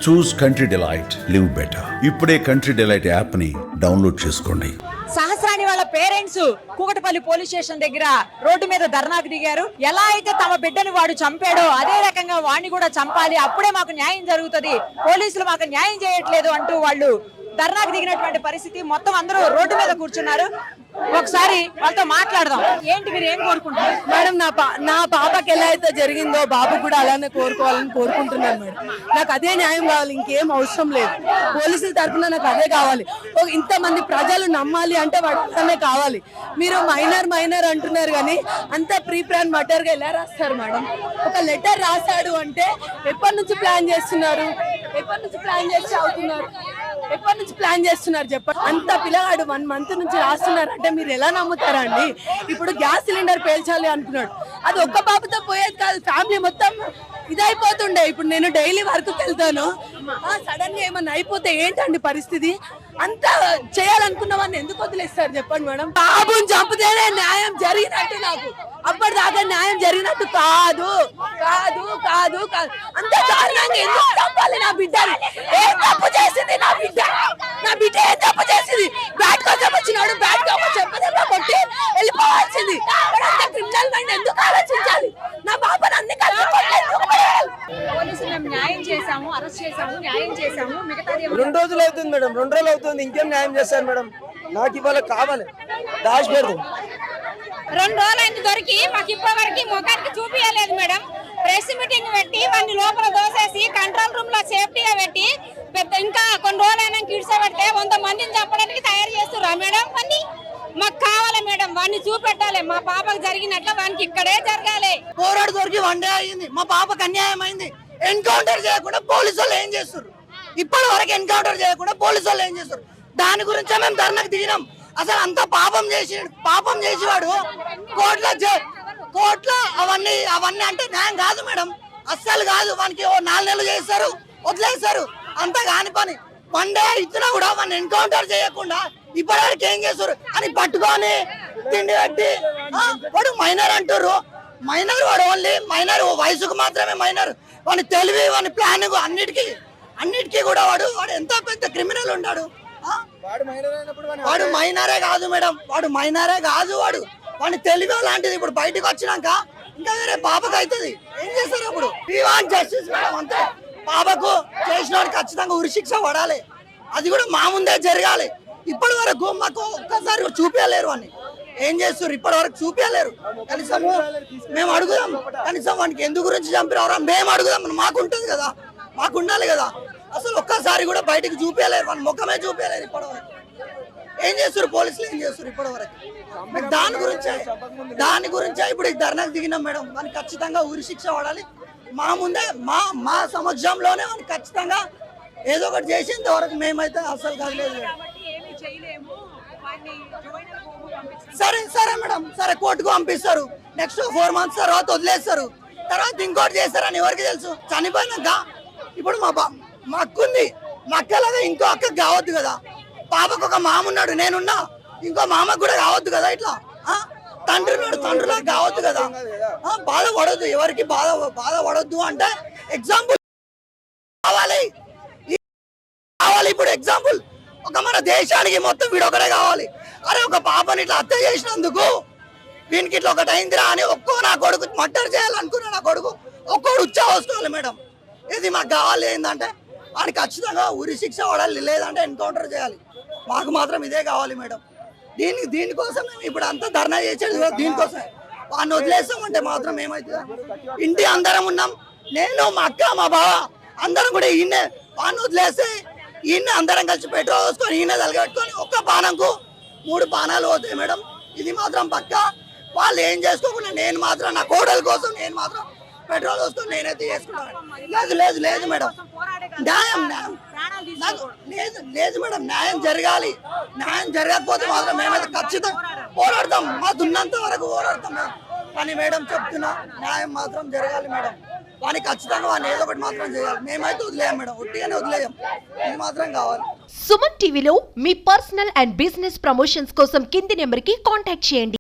చూస్ country delight, live better. ఇప్పుడే country delight app ని download చేసుకోండి. సహస్రాని వాళ్ళ పేరెంట్స్ కూకటపల్లి పోలీస్ స్టేషన్ దగ్గర రోడ్డు మీద ధర్నాకు దిగారు. ఎలా అయితే తమ బిడ్డని వాడు చంపాడో అదే రకంగా వాడిని కూడా చంపాలి, అప్పుడే మాకు న్యాయం జరుగుతుంది, పోలీసులు మాకు న్యాయం చేయట్లేదు అంటూ వాళ్ళు ధర్నాకు దిగినటువంటి పరిస్థితి. మొత్తం అందరూ రోడ్డు మీద కూర్చున్నారు. ఒకసారి వాళ్ళతో మాట్లాడదాం. ఏంటి మీరు ఏం కోరుకుంటున్నారు? మేడం, నా పాపకి ఎలా అయితే జరిగిందో బాబు కూడా అలానే కోరుకోవాలని కోరుకుంటున్నాను మేడం. నాకు అదే న్యాయం కావాలి, ఇంకేం అవసరం లేదు. పోలీసుల తరఫున నాకు అదే కావాలి. ఇంతమంది ప్రజలు నమ్మాలి అంటే వాటినే కావాలి. మీరు మైనర్ అంటున్నారు కానీ అంత ప్రీ ప్లాన్ మటర్గా ఎలా రాస్తారు మేడం? ఒక లెటర్ రాశాడు అంటే ఎప్పటి నుంచి ప్లాన్ చేస్తున్నారు? ఎప్పటి నుంచి ప్లాన్ చేసి అవుతున్నారు? ఎప్పటి నుంచి ప్లాన్ చేస్తున్నారు చెప్పండి? అంత పిల్లగాడు 1 month నుంచి రాస్తున్నారు అంటే మీరు ఎలా నమ్ముతారా అండి? ఇప్పుడు గ్యాస్ సిలిండర్ పేల్చాలి అనుకున్నాడు, అది ఒక్క బాబుతో పోయేది కాదు, ఫ్యామిలీ మొత్తం ఇదైపోతుండే. ఇప్పుడు నేను డైలీ వర్క్ వెళ్తాను, సడన్ గా ఏమన్నా అయిపోతే ఏంటండి పరిస్థితి? అంత చేయాలనుకున్న వాడిని ఎందుకు వదిలేస్తారు చెప్పండి మేడం? బాబుని చంపితేనే న్యాయం జరిగినట్టు, నాకు అప్పటిదాకా న్యాయం జరిగినట్టు కాదు కాదు కాదు కాదు. అంత దారుణంగా ఎందుకు చంపాలి నా బిడ్డని? ఏం తప్పు చేసింది నా బిడ్డ? నా బిడ్డ ఏం తప్పు చేసింది? బ్యాట్ కోసం వచ్చినాడు, బ్యాట్ కోసం చెప్పదెబ్బ కొట్టి వెళ్ళిపోవాల్సింది. అంత క్రిమినల్ మైండ్ ఎందుకు ఆలోచించాలి? నా బాబుని అన్ని పోలీసులు మేము న్యాయం చేశాము, అరెస్ట్ చేశాము, న్యాయం చేశాము, మిగతాది 2 రోజులు అవుతుంది మేడం, 2 రోజులు అవుతుంది, ఇంకేం న్యాయం చేస్తారు మేడం? నాకు ఇవాళ కావాలి, దాచి పెడదాం. 2 రోజులైంది దొరికి, మాకు ఇప్పటివరకు ముఖానికి చూపించలేదు మేడం. ప్రెస్ మీటింగ్ పెట్టి వాడిని లోపల దోసేసి కంట్రోల్ రూమ్ లో సేఫ్టీగా పెట్టి ఇంకా కొన్ని రోజులైనా కిడ్సబెడితే 100 మందిని చంపడానికి తయారు చేస్తురా మేడం? వాడిని మాకు కావాలి మేడం, వాడిని చూపెట్టాలి. మా పాపకు జరిగినట్లు వానికి ఇక్కడే జరగాలి. పోరాడు దొరికి 1 day అయింది, మా పాపకు అన్యాయం అయింది. ఎన్కౌంటర్ చేయకుండా పోలీసు వాళ్ళు ఏం చేస్తారు? ఇప్పటి వరకు ఎన్కౌంటర్ చేయకుండా పోలీసు వాళ్ళు ఏం చేస్తారు? దాని గురించే మేము ధర్నాకు దిగినాం. అసలు అంత పాపం చేసేవాడు కోర్టులో అవన్నీ అంటే న్యాయం కాదు మేడం, అస్సలు కాదు. వానికి 4 నెలలు చేస్తారు, వదిలేస్తారు, అంత కాని పని. 1 day ఇచ్చినా కూడా వాడిని ఎన్కౌంటర్ చేయకుండా ఇప్పటివరకు ఏం చేస్తారు అని పట్టుకొని తిండి పెట్టి వాడు మైనర్ అంటారు. మైనర్ వాడు ఓన్లీ మైనర్, వయసుకు మాత్రమే మైనర్. వాని తెలివి, వాని ప్లానింగ్ అన్నిటికీ కూడా వాడు ఎంత పెద్ద క్రిమినల్ ఉన్నాడు. వాడు మైనరే కాదు మేడం, వాడు మైనరే కాదు. వాడి తెలివి అలాంటిది. ఇప్పుడు బయటకు వచ్చినాక ఇంకా వేరే పాపకు అవుతుంది, ఏం చేస్తారు అప్పుడు? జస్టిస్ మేడం, అంతే. పాపకు చేసిన వాడు ఖచ్చితంగా ఉరిశిక్ష పడాలి, అది కూడా మా ముందే జరగాలి. ఇప్పటి వరకు మాకు ఒక్కసారి చూపించలేరు అని. ఏం చేస్తారు ఇప్పటి వరకు? చూపించలేరు. కనీసం మేము అడుగుదాం, కనీసం వానికి ఎందు గురించి చంపినవరా మేము అడుగుదాం. మాకు ఉంటుంది కదా, మాకు ఉండాలి కదా. అసలు ఒక్కసారి కూడా బయటకు చూపించలేరు, వాని ముఖమే చూపించలేరు ఇప్పటి వరకు. ఏం చేస్తారు పోలీసులు? ఏం చేస్తారు ఇప్పటి వరకు? దాని గురించే ఇప్పుడు ధర్నాకు దిగినాం మేడం. వానికి ఖచ్చితంగా ఉరిశిక్ష పడాలి. మా ముందే మా సమక్షంలోనే వానికి ఖచ్చితంగా ఏదో ఒకటి చేసేంత వరకు మేమైతే అసలు కదలేదు. సరే మేడం, సరే కోర్టుకు పంపిస్తారు. నెక్స్ట్ 4 months తర్వాత వదిలేస్తారు. తర్వాత ఇంకోటి చేస్తారని ఎవరికి తెలుసు? చనిపోయినాక ఇప్పుడు మా అక్క ఉంది, మా అక్కలాగా ఇంకో అక్కకు కావద్దు కదా. పాపకు ఒక మామ ఉన్నాడు, నేనున్నా, ఇంకో మామకు కూడా కావద్దు కదా. ఇట్లా తండ్రి ఉన్నాడు, తండ్రిలా కావద్దు కదా. బాధపడద్దు, ఎవరికి బాధపడద్దు అంటే ఎగ్జాంపుల్ కావాలి. ఇప్పుడు ఎగ్జాంపుల్ ఒక మన దేశానికి మొత్తం వీడు ఒకటే కావాలి. అరే ఒక పాపని ఇట్లా హత్య చేసినందుకు వీనికి ఇట్లా ఒకటి అయిందిరా అని నా కొడుకు మర్డర్ చేయాలనుకున్నా, నా కొడుకు ఒక్కోడు ఉచ్చా వస్తుంది మేడం. ఇది మాకు కావాలి. ఏంటంటే వాడికి ఖచ్చితంగా ఉరిశిక్ష పడాలి, లేదంటే ఎన్కౌంటర్ చేయాలి. మాకు మాత్రం ఇదే కావాలి మేడం. దీనికోసం మేము ఇప్పుడు అంతా ధర్నా చేసేది దీనికోసం. వాడిని వదిలేస్తామంటే మాత్రం ఏమవుతుంది? ఇంటి అందరం ఉన్నాం, నేను, మా అక్క, మా బావ అందరం కూడా ఈయనే. వాడిని వదిలేస్తే ఈయన అందరం కలిసి పెట్రోల్ పోసుకొని ఈయన తలగబెట్టుకొని ఒక్క పానంకు 3 పానాలు పోతాయి మేడం. ఇది మాత్రం పక్క. వాళ్ళు ఏం చేసుకోకుండా నేను మాత్రం నా కోడల కోసం నేను మాత్రం పెట్రోల్ పోసుకొని నేనైతే చేసుకున్నాను. లేదు మేడం, న్యాయం లేదు మేడం, న్యాయం జరగాలి. న్యాయం జరగకపోతే మాత్రం మేమైతే ఖచ్చితంగా పోరాడతాం, మా దున్నంత వరకు పోరాడతాం. కానీ మేడం చెప్తున్నా, న్యాయం మాత్రం జరగాలి మేడం. వాని ఖచ్చితంగా వాడిని ఏదో ఒకటి మాత్రం చేయాలి. మేమైతే వదిలేయం మేడం, ఒట్టిగానే వదిలేయం. ఇది మాత్రం కావాలి. సుమన్ టీవీలో మీ పర్సనల్ అండ్ బిజినెస్ ప్రమోషన్స్ కోసం కింది నెంబర్కి కాంటాక్ట్ చేయండి.